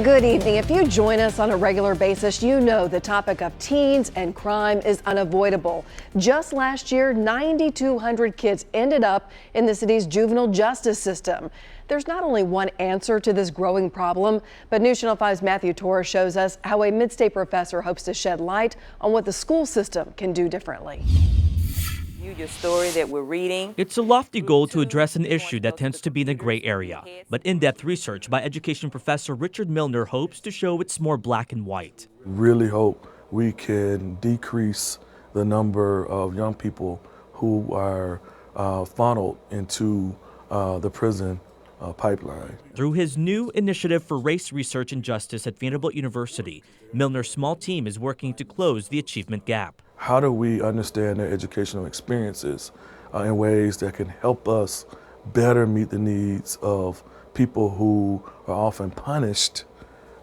Good evening. If you join us on a regular basis, you know the topic of teens and crime is unavoidable. Just last year, 9,200 kids ended up in the city's juvenile justice system. There's not only one answer to this growing problem, but News Channel 5's Matthew Torres shows us how a mid-state professor hopes to shed light on what the school system can do differently. Your story that we're reading. It's a lofty goal to address an issue that tends to be in the gray area, but in-depth research by education professor Richard Milner hopes to show it's more black and white. Really hope we can decrease the number of young people who are funneled into the prison pipeline. Through his new initiative for race research and justice at Vanderbilt University, Milner's small team is working to close the achievement gap. How do we understand their educational experiences in ways that can help us better meet the needs of people who are often punished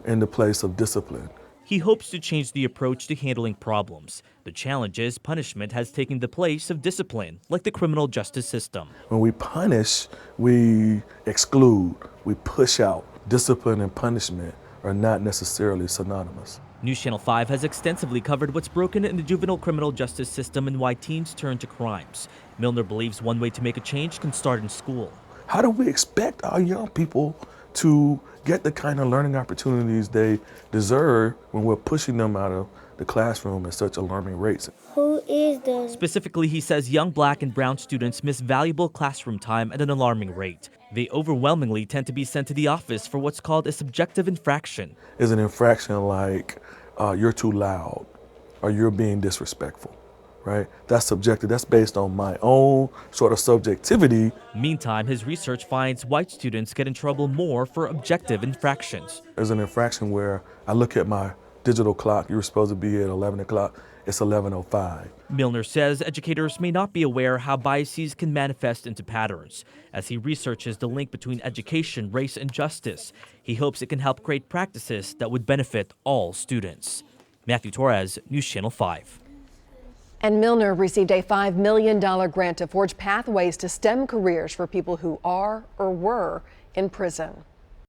in the place of discipline? He hopes to change the approach to handling problems. The challenge is punishment has taken the place of discipline, like the criminal justice system. When we punish, we exclude, we push out. Discipline and punishment are not necessarily synonymous. News Channel 5 has extensively covered what's broken in the juvenile criminal justice system and why teens turn to crimes. Milner believes one way to make a change can start in school. How do we expect our young people to get the kind of learning opportunities they deserve when we're pushing them out of the classroom at such alarming rates? Who is the... Specifically, he says young black and brown students miss valuable classroom time at an alarming rate. They overwhelmingly tend to be sent to the office for what's called a subjective infraction. Is an infraction like you're too loud or you're being disrespectful, right? That's subjective. That's based on my own sort of subjectivity. Meantime, his research finds white students get in trouble more for objective infractions. There's an infraction where I look at my digital clock. You were supposed to be at 11 o'clock. It's 11:05. Milner says educators may not be aware how biases can manifest into patterns. As he researches the link between education, race, and justice, he hopes it can help create practices that would benefit all students. Matthew Torres, News Channel 5. And Milner received a $5 million grant to forge pathways to STEM careers for people who are or were in prison.